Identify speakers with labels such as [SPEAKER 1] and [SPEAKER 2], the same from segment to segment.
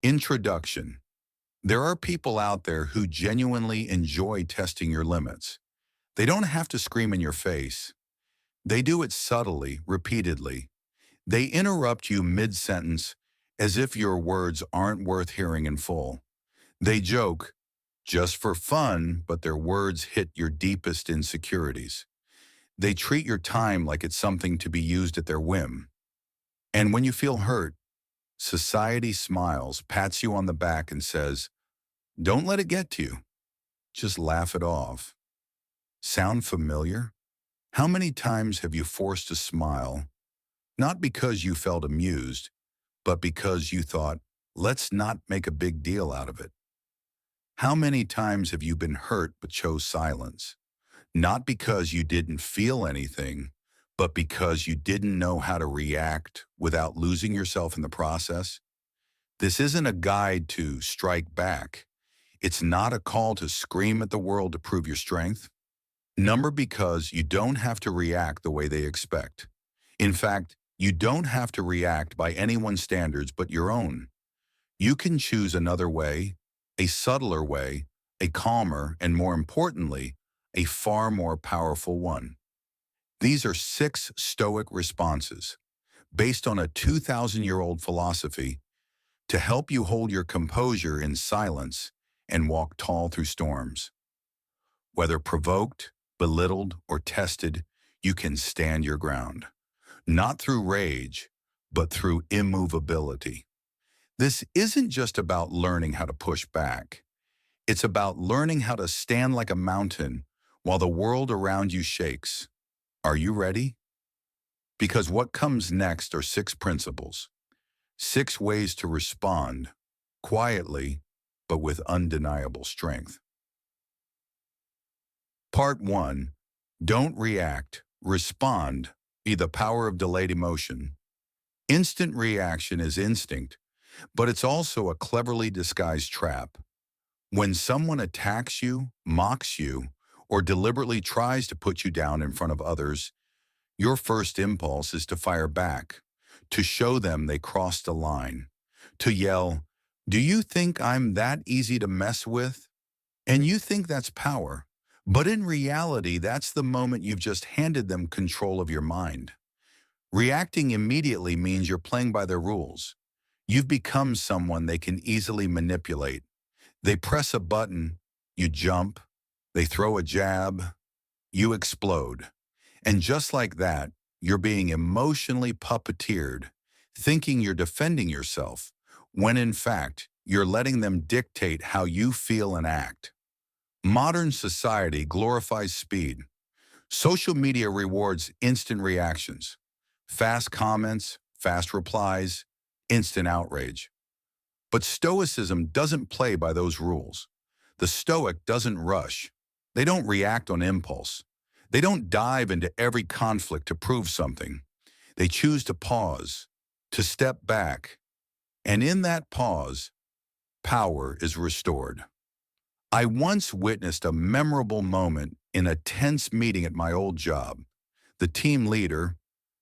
[SPEAKER 1] Introduction. There are people out there who genuinely enjoy testing your limits. They don't have to scream in your face. They do it subtly, repeatedly. They interrupt you mid-sentence as if your words aren't worth hearing in full. They joke, just for fun, but their words hit your deepest insecurities. They treat your time like it's something to be used at their whim. And when you feel hurt, society smiles, pats you on the back, and says, "Don't let it get to you. Just laugh it off." Sound familiar? How many times have you forced a smile, not because you felt amused, but because you thought, let's not make a big deal out of it? How many times have you been hurt but chose silence, not because you didn't feel anything, but because you didn't know how to react without losing yourself in the process? This isn't a guide to strike back. It's not a call to scream at the world to prove your strength. Number because you don't have to react the way they expect. In fact, you don't have to react by anyone's standards but your own. You can choose another way, a subtler way, a calmer, and more importantly, a far more powerful one. These are 6 Stoic responses, based on a 2,000-year-old philosophy, to help you hold your composure in silence and walk tall through storms. Whether provoked, belittled, or tested, you can stand your ground, not through rage, but through immovability. This isn't just about learning how to push back. It's about learning how to stand like a mountain while the world around you shakes. Are you ready? Because what comes next are 6 principles, 6 ways to respond, quietly, but with undeniable strength. Part 1. Don't react, respond, be the power of delayed emotion. Instant reaction is instinct, but it's also a cleverly disguised trap. When someone attacks you, mocks you, or deliberately tries to put you down in front of others, your first impulse is to fire back, to show them they crossed a line, to yell, "Do you think I'm that easy to mess with?" And you think that's power. But in reality, that's the moment you've just handed them control of your mind. Reacting immediately means you're playing by their rules. You've become someone they can easily manipulate. They press a button, you jump. They throw a jab, you explode. And just like that, you're being emotionally puppeteered, thinking you're defending yourself, when in fact, you're letting them dictate how you feel and act. Modern society glorifies speed. Social media rewards instant reactions, fast comments, fast replies, instant outrage. But Stoicism doesn't play by those rules. The Stoic doesn't rush. They don't react on impulse. They don't dive into every conflict to prove something. They choose to pause, to step back, and in that pause, power is restored. I once witnessed a memorable moment in a tense meeting at my old job. The team leader,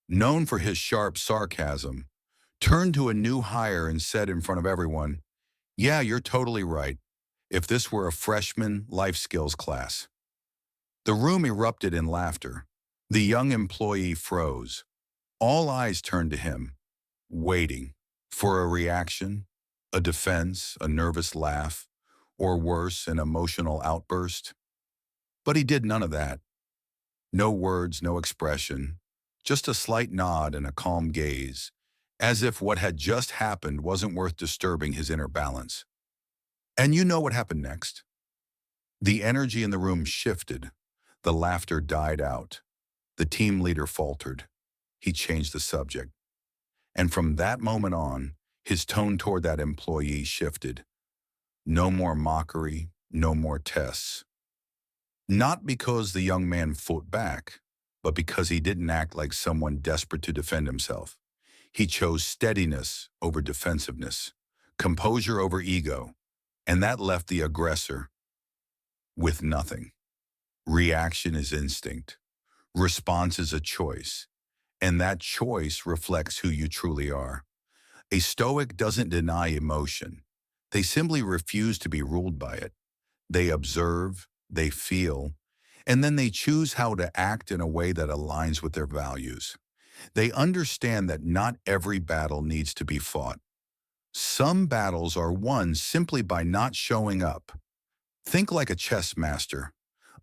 [SPEAKER 1] known for his sharp sarcasm, turned to a new hire and said in front of everyone, "Yeah, you're totally right. If this were a freshman life skills class." The room erupted in laughter. The young employee froze. All eyes turned to him, waiting for a reaction, a defense, a nervous laugh, or worse, an emotional outburst. But he did none of that. No words, no expression, just a slight nod and a calm gaze, as if what had just happened wasn't worth disturbing his inner balance. And you know what happened next. The energy in the room shifted. The laughter died out. The team leader faltered. He changed the subject. And from that moment on, his tone toward that employee shifted. No more mockery, no more tests. Not because the young man fought back, but because he didn't act like someone desperate to defend himself. He chose steadiness over defensiveness, composure over ego, and that left the aggressor with nothing. Reaction is instinct. Response is a choice, and that choice reflects who you truly are. A Stoic doesn't deny emotion. They simply refuse to be ruled by it. They observe, they feel, and then they choose how to act in a way that aligns with their values. They understand that not every battle needs to be fought. Some battles are won simply by not showing up. Think like a chess master.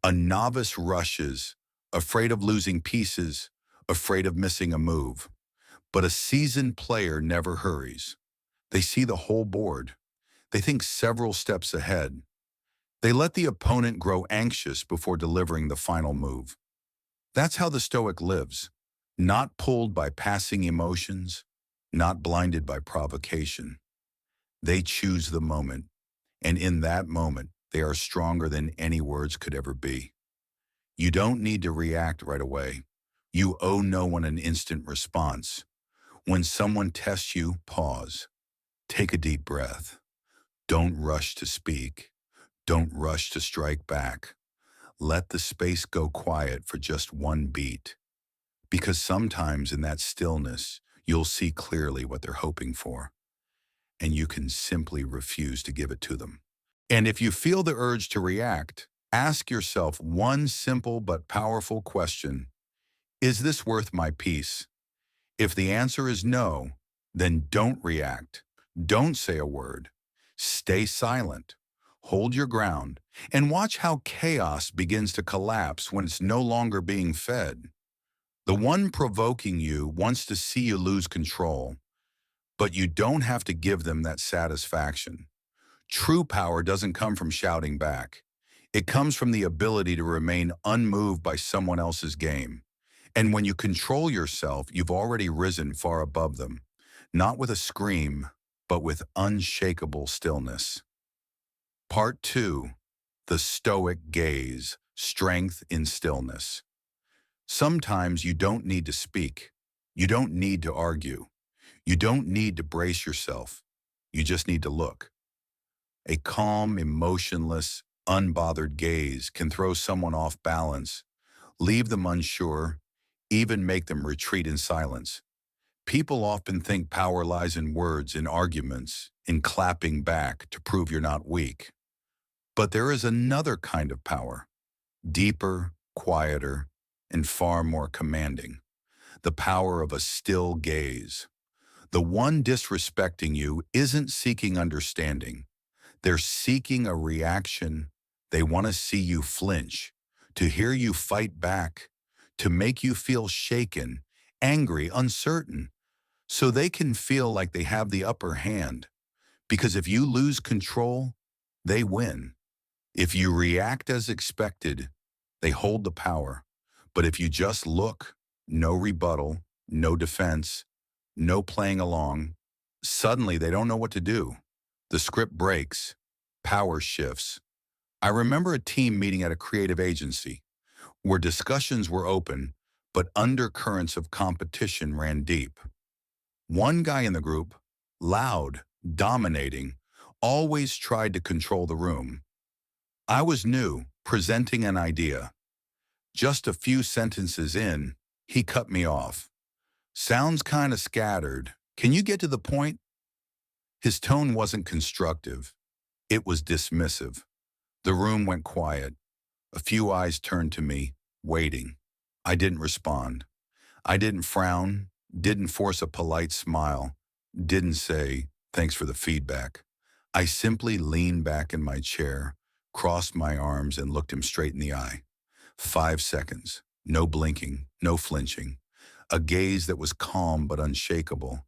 [SPEAKER 1] A novice rushes, afraid of losing pieces, afraid of missing a move. But a seasoned player never hurries. They see the whole board. They think several steps ahead. They let the opponent grow anxious before delivering the final move. That's how the Stoic lives, not pulled by passing emotions, not blinded by provocation. They choose the moment, and in that moment, they are stronger than any words could ever be. You don't need to react right away. You owe no one an instant response. When someone tests you, pause. Take a deep breath. Don't rush to speak. Don't rush to strike back. Let the space go quiet for just one beat. Because sometimes in that stillness, you'll see clearly what they're hoping for, and you can simply refuse to give it to them. And if you feel the urge to react, ask yourself one simple but powerful question. Is this worth my peace? If the answer is no, then don't react. Don't say a word. Stay silent. Hold your ground and watch how chaos begins to collapse when it's no longer being fed. The one provoking you wants to see you lose control, but you don't have to give them that satisfaction. True power doesn't come from shouting back. It comes from the ability to remain unmoved by someone else's game. And when you control yourself, you've already risen far above them, not with a scream, but with unshakable stillness. Part 2. The Stoic Gaze, Strength in Stillness. Sometimes you don't need to speak. You don't need to argue. You don't need to brace yourself. You just need to look. A calm, emotionless, unbothered gaze can throw someone off balance, leave them unsure, even make them retreat in silence. People often think power lies in words, in arguments, in clapping back to prove you're not weak. But there is another kind of power, deeper, quieter, and far more commanding. The power of a still gaze. The one disrespecting you isn't seeking understanding. They're seeking a reaction. They want to see you flinch, to hear you fight back, to make you feel shaken, angry, uncertain, so they can feel like they have the upper hand. Because if you lose control, they win. If you react as expected, they hold the power. But if you just look, no rebuttal, no defense, no playing along, suddenly they don't know what to do. The script breaks, power shifts. I remember a team meeting at a creative agency where discussions were open, but undercurrents of competition ran deep. One guy in the group, loud, dominating, always tried to control the room. I was new, presenting an idea. Just a few sentences in, he cut me off. Sounds kind of scattered. Can you get to the point? His tone wasn't constructive. It was dismissive. The room went quiet. A few eyes turned to me, waiting. I didn't respond. I didn't frown, didn't force a polite smile, didn't say, thanks for the feedback. I simply leaned back in my chair, crossed my arms, and looked him straight in the eye. 5 seconds, no blinking, no flinching, a gaze that was calm but unshakable.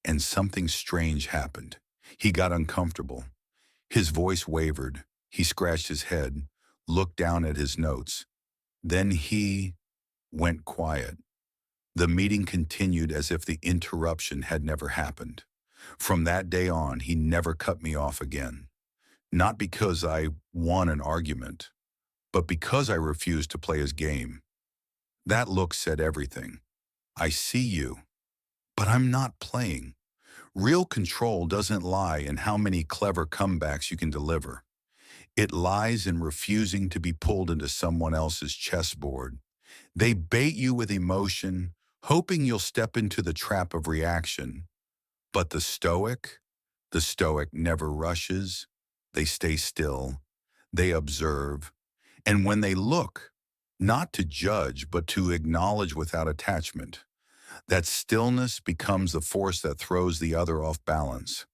[SPEAKER 1] And something strange happened. He got uncomfortable. His voice wavered. He scratched his head, looked down at his notes. Then he went quiet. The meeting continued as if the interruption had never happened. From that day on, he never cut me off again. Not because I won an argument, but because I refused to play his game. That look said everything. I see you, but I'm not playing. Real control doesn't lie in how many clever comebacks you can deliver. It lies in refusing to be pulled into someone else's chessboard. They bait you with emotion, hoping you'll step into the trap of reaction. But the Stoic? The Stoic never rushes, they stay still, they observe, and when they look, not to judge, but to acknowledge without attachment, that stillness becomes the force that throws the other off balance.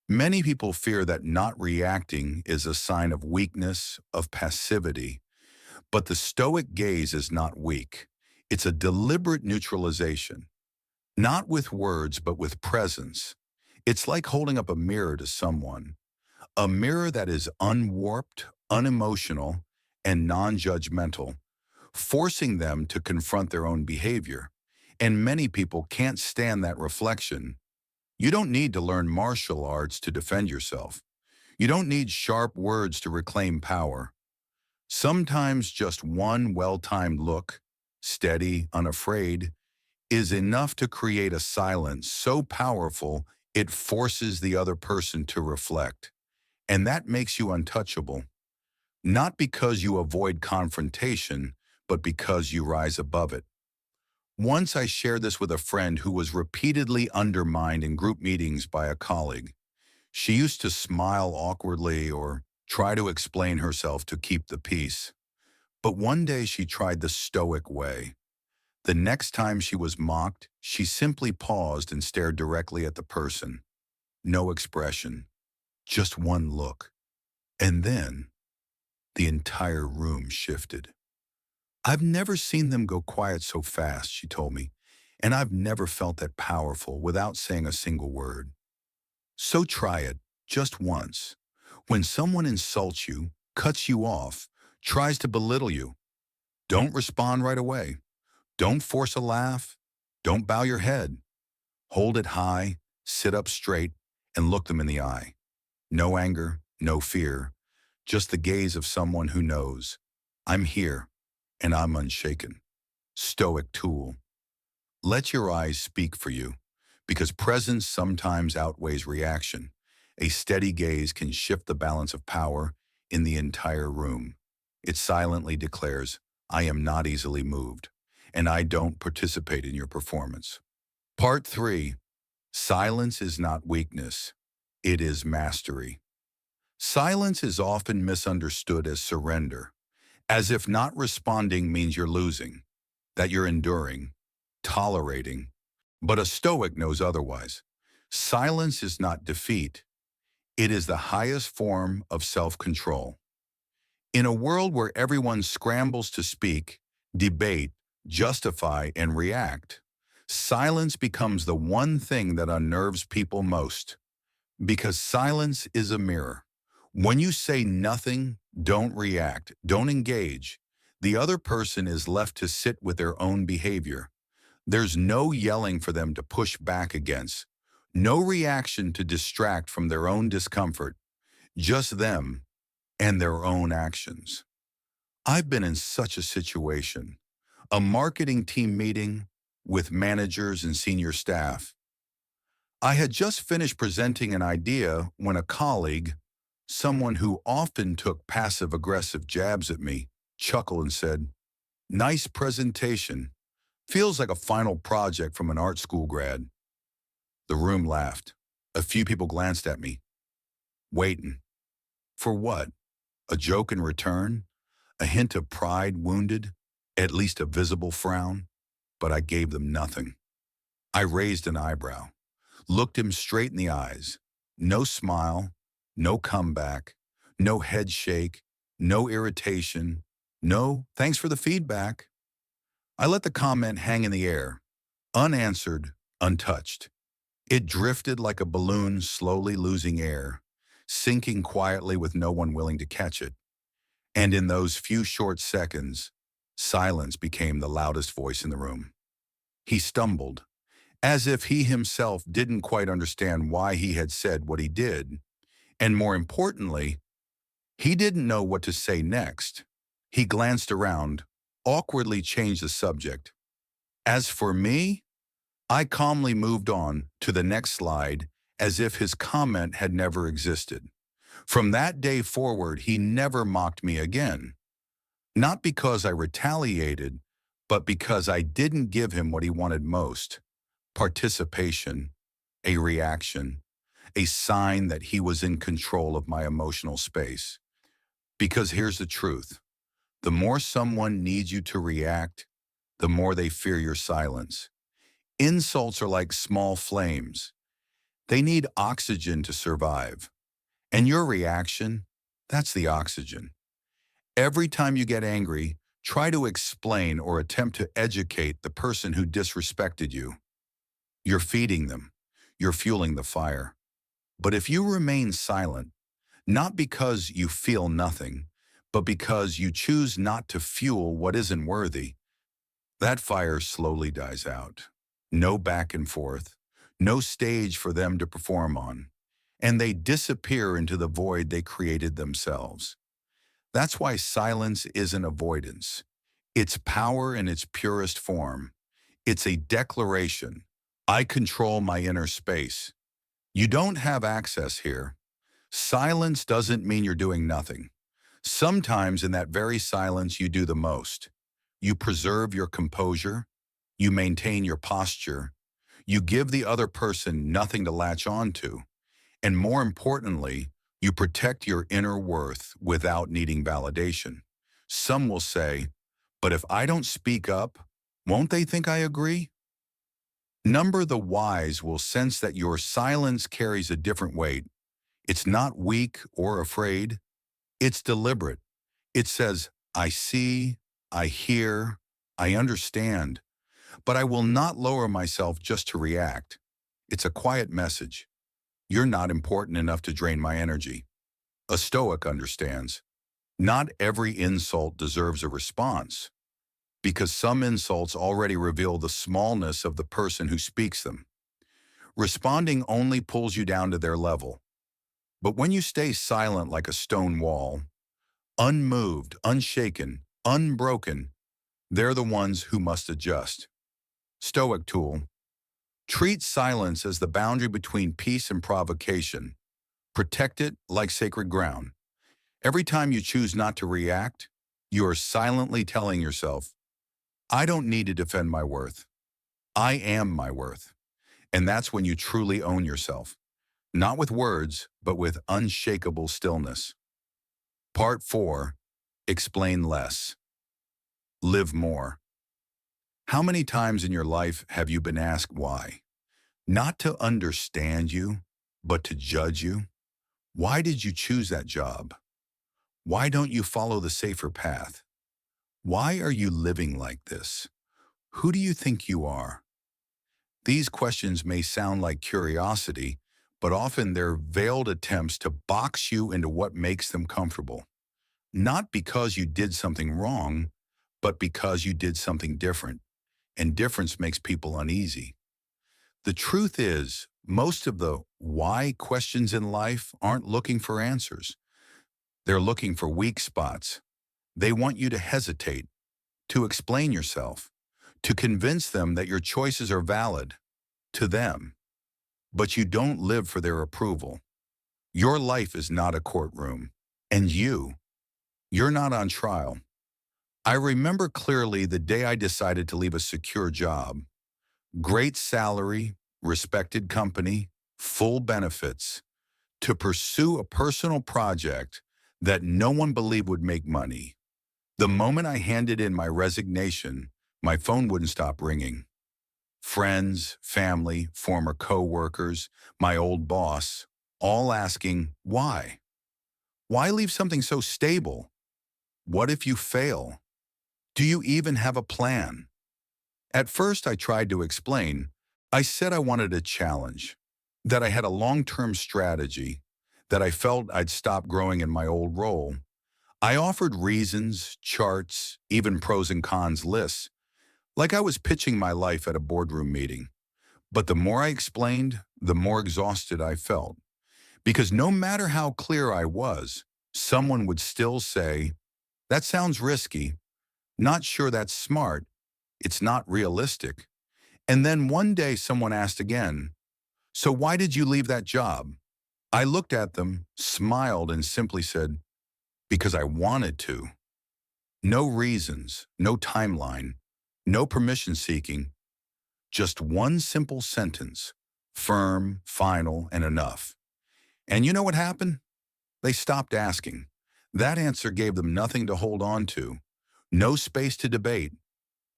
[SPEAKER 1] Many people fear that not reacting is a sign of weakness, of passivity, but the Stoic gaze is not weak. It's a deliberate neutralization, not with words, but with presence. It's like holding up a mirror to someone, a mirror that is unwarped, unemotional, and non-judgmental, forcing them to confront their own behavior. And many people can't stand that reflection. You don't need to learn martial arts to defend yourself. You don't need sharp words to reclaim power. Sometimes just one well-timed look, steady, unafraid, is enough to create a silence so powerful it forces the other person to reflect. And that makes you untouchable, not because you avoid confrontation, but because you rise above it. Once I shared this with a friend who was repeatedly undermined in group meetings by a colleague. She used to smile awkwardly or try to explain herself to keep the peace. But one day she tried the Stoic way. The next time she was mocked, she simply paused and stared directly at the person. No expression, just one look. And then the entire room shifted. I've never seen them go quiet so fast, she told me, and I've never felt that powerful without saying a single word. So try it, just once. When someone insults you, cuts you off, tries to belittle you, don't respond right away. Don't force a laugh. Don't bow your head. Hold it high, sit up straight, and look them in the eye. No anger, no fear, just the gaze of someone who knows, I'm here, and I'm unshaken. Stoic tool. Let your eyes speak for you, because presence sometimes outweighs reaction. A steady gaze can shift the balance of power in the entire room. It silently declares, I am not easily moved, and I don't participate in your performance. Part 3. Silence is not weakness. It is mastery. Silence is often misunderstood as surrender, as if not responding means you're losing, that you're enduring, tolerating. But a Stoic knows otherwise. Silence is not defeat. It is the highest form of self-control. In a world where everyone scrambles to speak, debate, justify, and react, silence becomes the one thing that unnerves people most. Because silence is a mirror. When you say nothing, don't react, don't engage, the other person is left to sit with their own behavior. There's no yelling for them to push back against, no reaction to distract from their own discomfort, just them and their own actions. I've been in such a situation, a marketing team meeting with managers and senior staff. I had just finished presenting an idea when a colleague, someone who often took passive-aggressive jabs at me, chuckled and said, "Nice presentation. Feels like a final project from an art school grad." The room laughed. A few people glanced at me. Waiting. For what? A joke in return? A hint of pride wounded? At least a visible frown? But I gave them nothing. I raised an eyebrow, looked him straight in the eyes. No smile, no comeback, no head shake, no irritation, no thanks for the feedback. I let the comment hang in the air, unanswered, untouched. It drifted like a balloon slowly losing air, sinking quietly with no one willing to catch it. And in those few short seconds, silence became the loudest voice in the room. He stumbled, as if he himself didn't quite understand why he had said what he did, and more importantly, he didn't know what to say next. He glanced around, awkwardly changed the subject. As for me, I calmly moved on to the next slide as if his comment had never existed. From that day forward, he never mocked me again. Not because I retaliated, but because I didn't give him what he wanted most: participation, a reaction. a sign that he was in control of my emotional space. Because here's the truth. The more someone needs you to react, the more they fear your silence. Insults are like small flames. They need oxygen to survive. And your reaction, that's the oxygen. Every time you get angry, try to explain or attempt to educate the person who disrespected you. You're feeding them. You're fueling the fire. But if you remain silent, not because you feel nothing, but because you choose not to fuel what isn't worthy, that fire slowly dies out. No back and forth, no stage for them to perform on, and they disappear into the void they created themselves. That's why silence isn't avoidance. It's power in its purest form. It's a declaration. I control my inner space. You don't have access here. Silence doesn't mean you're doing nothing. Sometimes in that very silence you do the most. You preserve your composure. You maintain your posture. You give the other person nothing to latch on to. And more importantly, you protect your inner worth without needing validation. Some will say, but if I don't speak up, won't they think I agree? Number the wise will sense that your silence carries a different weight. It's not weak or afraid. It's deliberate. It says, I see, I hear, I understand, but I will not lower myself just to react. It's a quiet message. You're not important enough to drain my energy. A Stoic understands. Not every insult deserves a response, because some insults already reveal the smallness of the person who speaks them. Responding only pulls you down to their level. But when you stay silent like a stone wall, unmoved, unshaken, unbroken, they're the ones who must adjust. Stoic tool. Treat silence as the boundary between peace and provocation. Protect it like sacred ground. Every time you choose not to react, you are silently telling yourself, I don't need to defend my worth. I am my worth. And that's when you truly own yourself. Not with words, but with unshakable stillness. Part 4. Explain less. Live more. How many times in your life have you been asked why? Not to understand you, but to judge you? Why did you choose that job? Why don't you follow the safer path? Why are you living like this? Who do you think you are? These questions may sound like curiosity, but often they're veiled attempts to box you into what makes them comfortable. Not because you did something wrong, but because you did something different. And difference makes people uneasy. The truth is, most of the why questions in life aren't looking for answers. They're looking for weak spots. They want you to hesitate, to explain yourself, to convince them that your choices are valid to them. But you don't live for their approval. Your life is not a courtroom. And you're not on trial. I remember clearly the day I decided to leave a secure job. Great salary, respected company, full benefits, to pursue a personal project that no one believed would make money. The moment I handed in my resignation, my phone wouldn't stop ringing. Friends, family, former co-workers, my old boss, all asking, why? Why leave something so stable? What if you fail? Do you even have a plan? At first, I tried to explain. I said I wanted a challenge, that I had a long-term strategy, that I felt I'd stop growing in my old role. I offered reasons, charts, even pros and cons lists, like I was pitching my life at a boardroom meeting. But the more I explained, the more exhausted I felt. Because no matter how clear I was, someone would still say, that sounds risky, not sure that's smart, it's not realistic. And then one day someone asked again, so why did you leave that job? I looked at them, smiled, and simply said, because I wanted to. No reasons, no timeline, no permission seeking, just one simple sentence, firm, final, and enough. And you know what happened? They stopped asking. That answer gave them nothing to hold on to, no space to debate,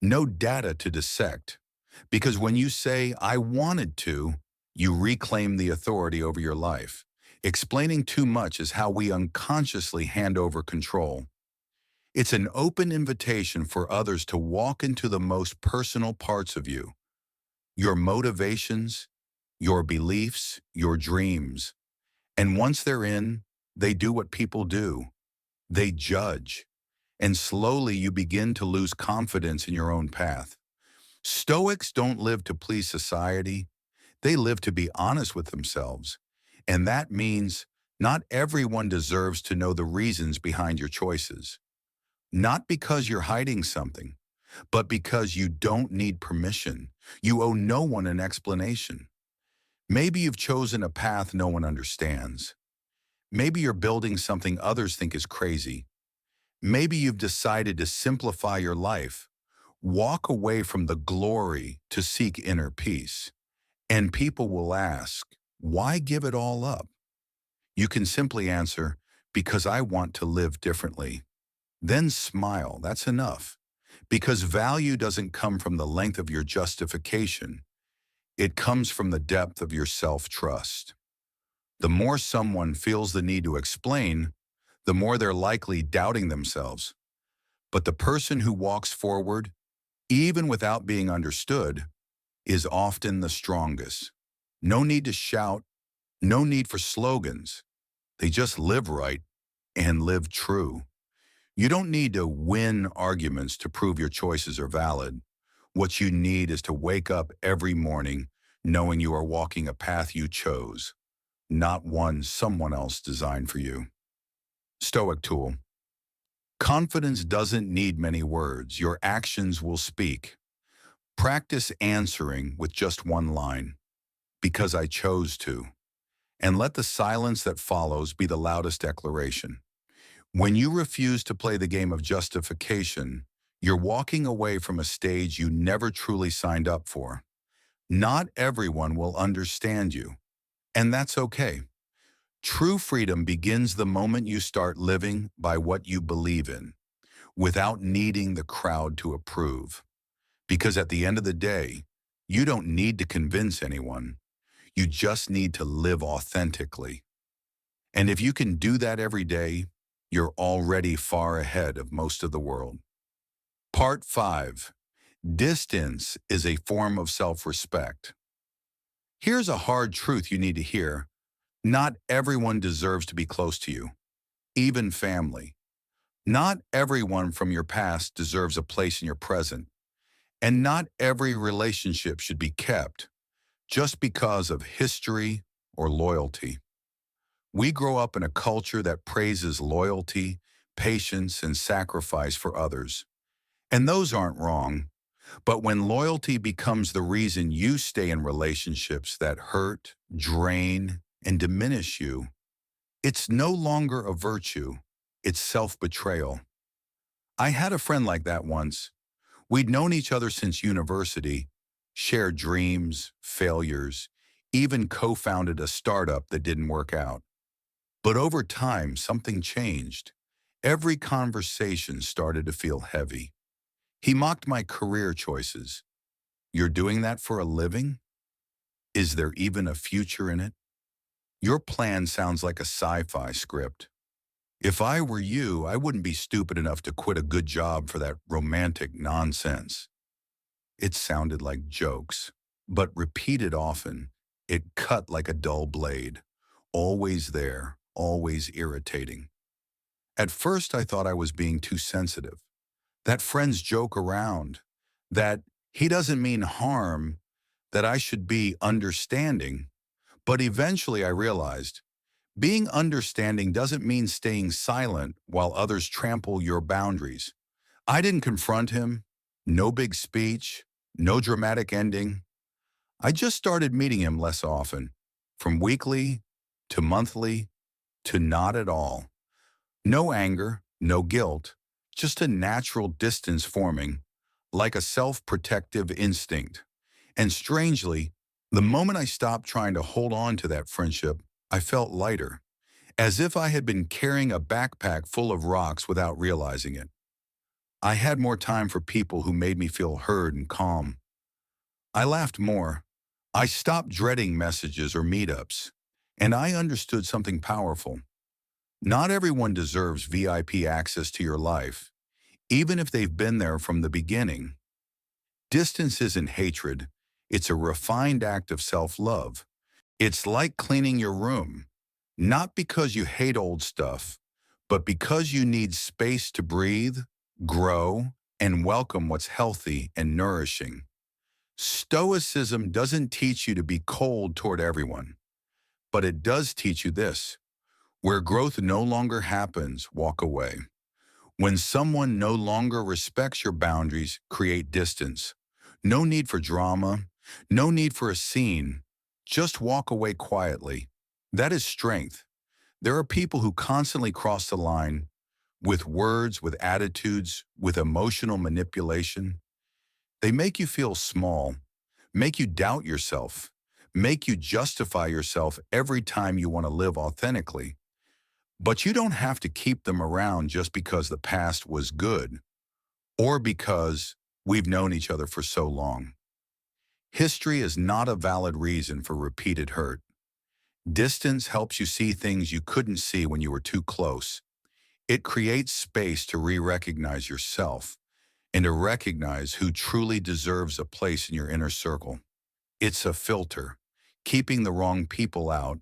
[SPEAKER 1] no data to dissect. Because when you say, I wanted to, you reclaim the authority over your life. Explaining too much is how we unconsciously hand over control. It's an open invitation for others to walk into the most personal parts of you, your motivations, your beliefs, your dreams. And once they're in, they do what people do. They judge. And slowly you begin to lose confidence in your own path. Stoics don't live to please society. They live to be honest with themselves. And that means not everyone deserves to know the reasons behind your choices. Not because you're hiding something, but because you don't need permission. You owe no one an explanation. Maybe you've chosen a path no one understands. Maybe you're building something others think is crazy. Maybe you've decided to simplify your life, walk away from the glory to seek inner peace. And people will ask, why give it all up? You can simply answer, because I want to live differently. Then smile, that's enough. Because value doesn't come from the length of your justification. It comes from the depth of your self-trust. The more someone feels the need to explain, the more they're likely doubting themselves. But the person who walks forward, even without being understood, is often the strongest. No need to shout, no need for slogans. They just live right and live true. You don't need to win arguments to prove your choices are valid. What you need is to wake up every morning knowing you are walking a path you chose, not one someone else designed for you. Stoic tool. Confidence doesn't need many words. Your actions will speak. Practice answering with just one line, because I chose to. And let the silence that follows be the loudest declaration. When you refuse to play the game of justification, you're walking away from a stage you never truly signed up for. Not everyone will understand you, and that's okay. True freedom begins the moment you start living by what you believe in, without needing the crowd to approve. Because at the end of the day, you don't need to convince anyone. You just need to live authentically. And if you can do that every day, you're already far ahead of most of the world. Part 5. Distance is a form of self-respect. Here's a hard truth you need to hear. Not everyone deserves to be close to you, even family. Not everyone from your past deserves a place in your present. And not every relationship should be kept just because of history or loyalty. We grow up in a culture that praises loyalty, patience, and sacrifice for others. And those aren't wrong. But when loyalty becomes the reason you stay in relationships that hurt, drain, and diminish you, it's no longer a virtue, it's self-betrayal. I had a friend like that once. We'd known each other since university, shared dreams, failures, even co-founded a startup that didn't work out. But over time, something changed. Every conversation started to feel heavy. He mocked my career choices. You're doing that for a living? Is there even a future in it? Your plan sounds like a sci-fi script. If I were you, I wouldn't be stupid enough to quit a good job for that romantic nonsense. It sounded like jokes, but repeated often, it cut like a dull blade. Always there, always irritating. At first, I thought I was being too sensitive. That friends joke around, that he doesn't mean harm, that I should be understanding. But eventually I realized, being understanding doesn't mean staying silent while others trample your boundaries. I didn't confront him, no big speech, no dramatic ending. I just started meeting him less often, from weekly to monthly to not at all. No anger, no guilt, just a natural distance forming, like a self-protective instinct. And strangely, the moment I stopped trying to hold on to that friendship, I felt lighter, as if I had been carrying a backpack full of rocks without realizing it. I had more time for people who made me feel heard and calm. I laughed more. I stopped dreading messages or meetups, and I understood something powerful. Not everyone deserves VIP access to your life, even if they've been there from the beginning. Distance isn't hatred, it's a refined act of self-love. It's like cleaning your room, not because you hate old stuff, but because you need space to breathe, grow, and welcome what's healthy and nourishing. Stoicism doesn't teach you to be cold toward everyone, but it does teach you this. Where growth no longer happens, walk away. When someone no longer respects your boundaries, create distance. No need for drama, no need for a scene. Just walk away quietly. That is strength. There are people who constantly cross the line with words, with attitudes, with emotional manipulation. They make you feel small, make you doubt yourself, make you justify yourself every time you want to live authentically. But you don't have to keep them around just because the past was good or because we've known each other for so long. History is not a valid reason for repeated hurt. Distance helps you see things you couldn't see when you were too close. It creates space to re-recognize yourself and to recognize who truly deserves a place in your inner circle. It's a filter, keeping the wrong people out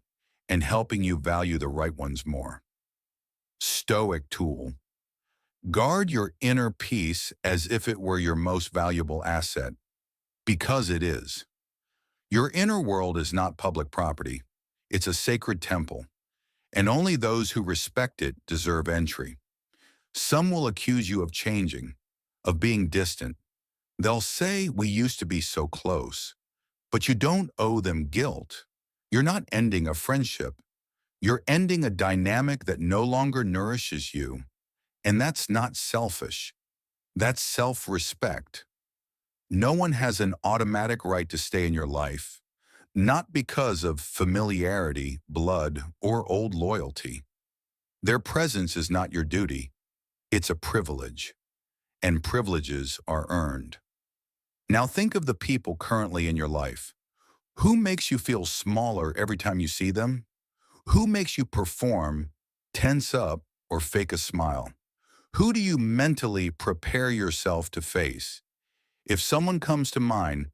[SPEAKER 1] and helping you value the right ones more. Stoic tool. Guard your inner peace as if it were your most valuable asset, because it is. Your inner world is not public property. It's a sacred temple, and only those who respect it deserve entry. Some will accuse you of changing, of being distant. They'll say we used to be so close, but you don't owe them guilt. You're not ending a friendship. You're ending a dynamic that no longer nourishes you. And that's not selfish. That's self-respect. No one has an automatic right to stay in your life, not because of familiarity, blood, or old loyalty. Their presence is not your duty. It's a privilege, and privileges are earned. Now think of the people currently in your life. Who makes you feel smaller every time you see them? Who makes you perform, tense up, or fake a smile? Who do you mentally prepare yourself to face? If someone comes to mind,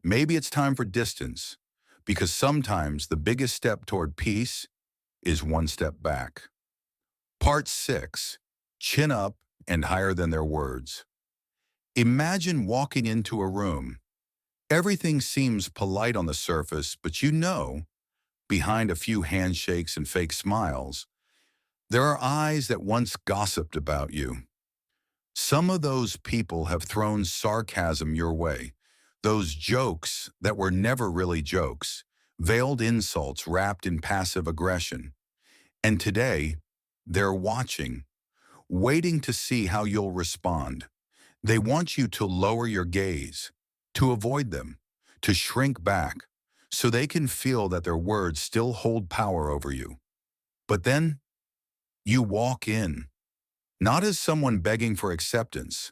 [SPEAKER 1] maybe it's time for distance, because sometimes the biggest step toward peace is one step back. Part 6. Chin up and higher than their words. Imagine walking into a room. Everything seems polite on the surface, but you know, behind a few handshakes and fake smiles, there are eyes that once gossiped about you. Some of those people have thrown sarcasm your way, those jokes that were never really jokes, veiled insults wrapped in passive aggression. And today, they're watching, waiting to see how you'll respond. They want you to lower your gaze, to avoid them, to shrink back, so they can feel that their words still hold power over you. But then, you walk in, not as someone begging for acceptance,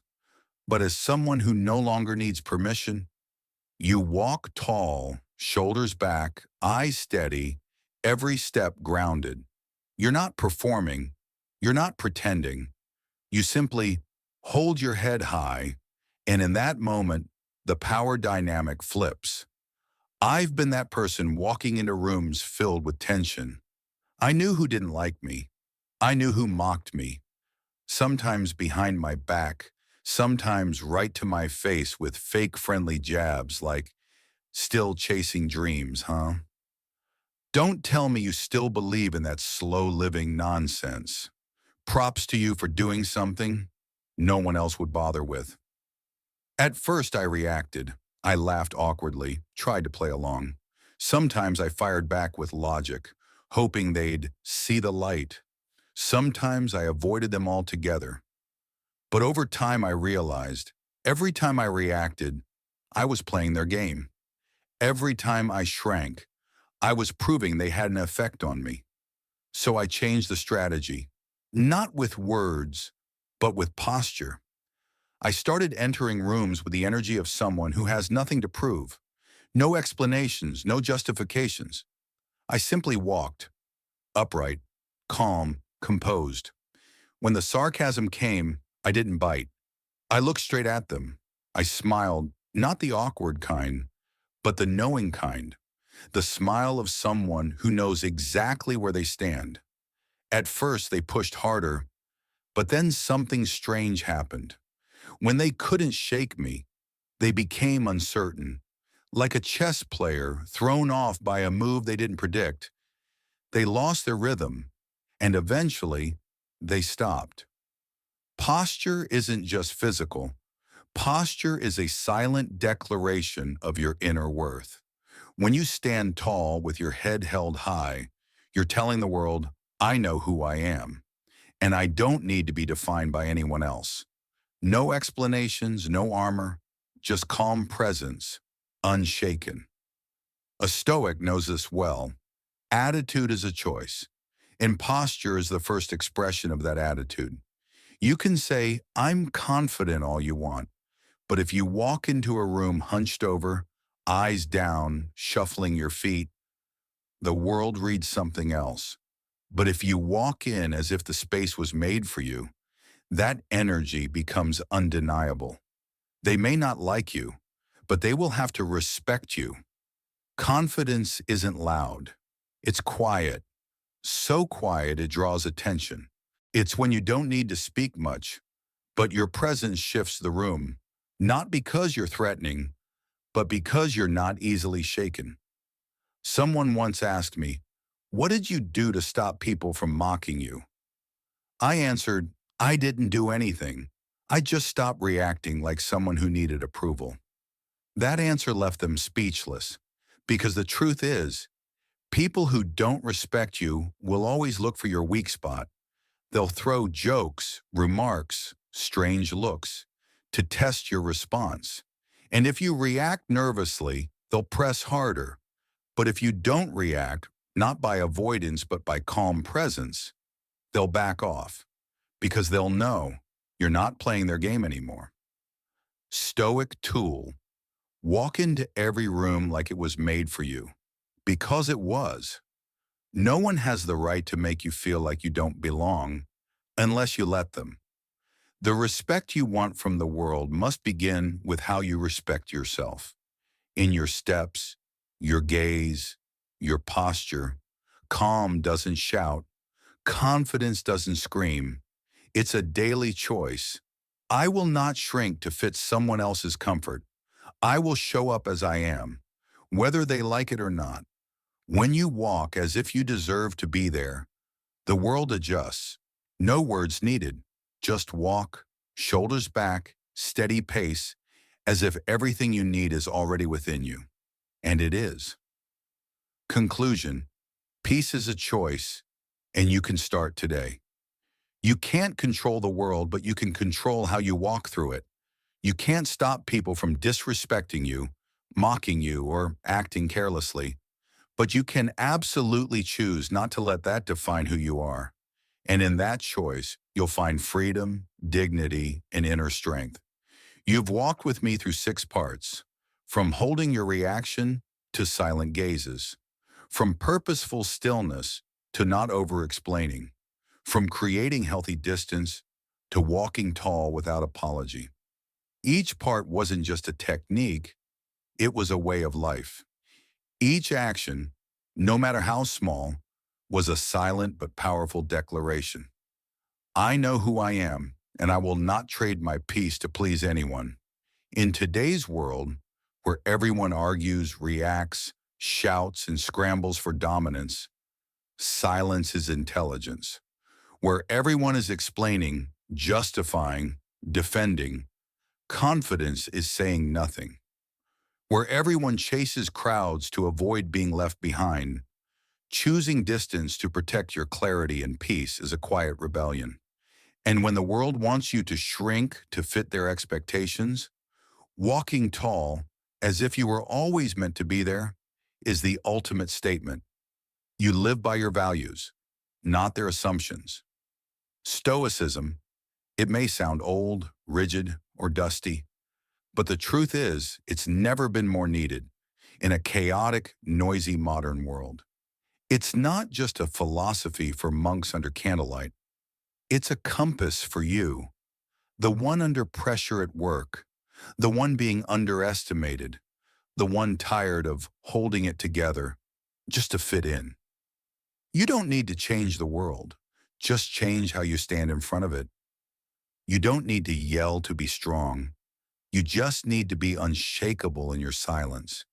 [SPEAKER 1] but as someone who no longer needs permission. You walk tall, shoulders back, eyes steady, every step grounded. You're not performing, you're not pretending. You simply hold your head high, and in that moment, the power dynamic flips. I've been that person walking into rooms filled with tension. I knew who didn't like me. I knew who mocked me. Sometimes behind my back, sometimes right to my face with fake friendly jabs like, "Still chasing dreams, huh?" Don't tell me you still believe in that slow living nonsense. Props to you for doing something no one else would bother with. At first I reacted. I laughed awkwardly, tried to play along. Sometimes I fired back with logic, hoping they'd see the light. Sometimes I avoided them altogether. But over time I realized, every time I reacted, I was playing their game. Every time I shrank, I was proving they had an effect on me. So I changed the strategy, not with words, but with posture. I started entering rooms with the energy of someone who has nothing to prove. No explanations, no justifications. I simply walked, upright, calm, composed. When the sarcasm came, I didn't bite. I looked straight at them. I smiled, not the awkward kind, but the knowing kind. The smile of someone who knows exactly where they stand. At first, they pushed harder, but then something strange happened. When they couldn't shake me, they became uncertain. Like a chess player thrown off by a move they didn't predict, they lost their rhythm, and eventually, they stopped. Posture isn't just physical. Posture is a silent declaration of your inner worth. When you stand tall with your head held high, you're telling the world, I know who I am, and I don't need to be defined by anyone else. No explanations, no armor, just calm presence, unshaken. A Stoic knows this well. Attitude is a choice, and posture is the first expression of that attitude. You can say, I'm confident all you want, but if you walk into a room hunched over, eyes down, shuffling your feet, the world reads something else. But if you walk in as if the space was made for you, that energy becomes undeniable. They may not like you, but they will have to respect you. Confidence isn't loud. It's quiet. So quiet it draws attention. It's when you don't need to speak much, but your presence shifts the room, not because you're threatening, but because you're not easily shaken. Someone once asked me, what did you do to stop people from mocking you? I answered, I didn't do anything. I just stopped reacting like someone who needed approval. That answer left them speechless, because the truth is, people who don't respect you will always look for your weak spot. They'll throw jokes, remarks, strange looks to test your response. And if you react nervously, they'll press harder. But if you don't react, not by avoidance but by calm presence, they'll back off because they'll know you're not playing their game anymore. Stoic tool. Walk into every room like it was made for you, because it was. No one has the right to make you feel like you don't belong unless you let them. The respect you want from the world must begin with how you respect yourself. In your steps, your gaze, your posture. Calm doesn't shout. Confidence doesn't scream. It's a daily choice. I will not shrink to fit someone else's comfort. I will show up as I am, whether they like it or not. When you walk as if you deserve to be there, the world adjusts. No words needed. Just walk, shoulders back, steady pace, as if everything you need is already within you. And it is. Conclusion. Peace is a choice, and you can start today. You can't control the world, but you can control how you walk through it. You can't stop people from disrespecting you, mocking you, or acting carelessly, but you can absolutely choose not to let that define who you are. And in that choice, you'll find freedom, dignity, and inner strength. You've walked with me through 6 parts, from holding your reaction to silent gazes, from purposeful stillness to not over-explaining, from creating healthy distance to walking tall without apology. Each part wasn't just a technique, it was a way of life. Each action, no matter how small, was a silent but powerful declaration. I know who I am, and I will not trade my peace to please anyone. In today's world, where everyone argues, reacts, shouts, and scrambles for dominance, silence is intelligence. Where everyone is explaining, justifying, defending, confidence is saying nothing. Where everyone chases crowds to avoid being left behind, choosing distance to protect your clarity and peace is a quiet rebellion. And when the world wants you to shrink to fit their expectations, walking tall, as if you were always meant to be there, is the ultimate statement. You live by your values, not their assumptions. Stoicism, it may sound old, rigid, or dusty, but the truth is, it's never been more needed in a chaotic, noisy modern world. It's not just a philosophy for monks under candlelight. It's a compass for you, the one under pressure at work, the one being underestimated, the one tired of holding it together just to fit in. You don't need to change the world. Just change how you stand in front of it. You don't need to yell to be strong. You just need to be unshakable in your silence.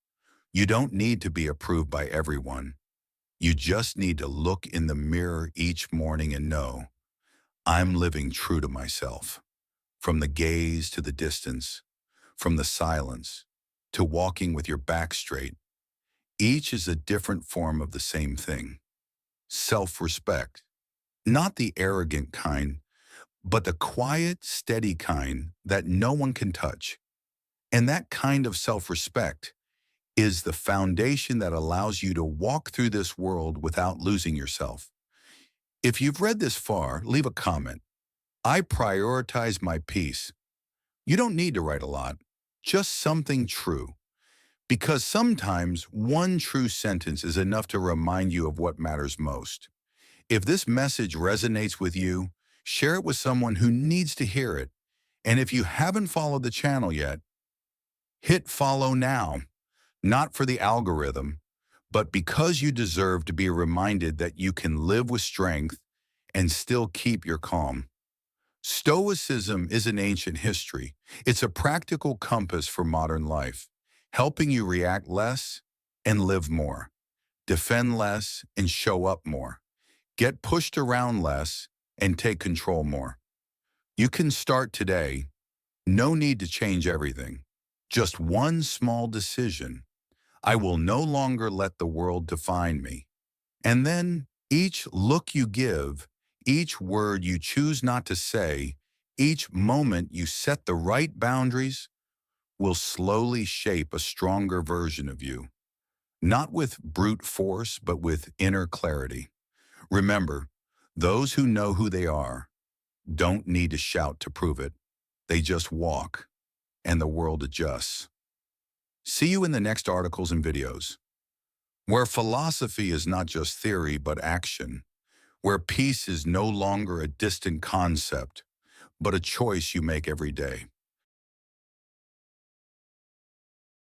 [SPEAKER 1] You don't need to be approved by everyone. You just need to look in the mirror each morning and know, I'm living true to myself. From the gaze to the distance, from the silence to walking with your back straight, each is a different form of the same thing. Self-respect. Not the arrogant kind, but the quiet, steady kind that no one can touch. And that kind of self-respect is the foundation that allows you to walk through this world without losing yourself. If you've read this far, leave a comment. I prioritize my peace. You don't need to write a lot, just something true. Because sometimes one true sentence is enough to remind you of what matters most. If this message resonates with you, share it with someone who needs to hear it. And if you haven't followed the channel yet, hit follow now, not for the algorithm, but because you deserve to be reminded that you can live with strength and still keep your calm. Stoicism is an ancient history. It's a practical compass for modern life, helping you react less and live more, defend less and show up more, get pushed around less and take control more. You can start today. No need to change everything. Just one small decision. I will no longer let the world define me. And then each look you give, each word you choose not to say, each moment you set the right boundaries will slowly shape a stronger version of you. Not with brute force, but with inner clarity. Remember, those who know who they are don't need to shout to prove it. They just walk, and the world adjusts. See you in the next articles and videos, where philosophy is not just theory but action, where peace is no longer a distant concept, but a choice you make every day.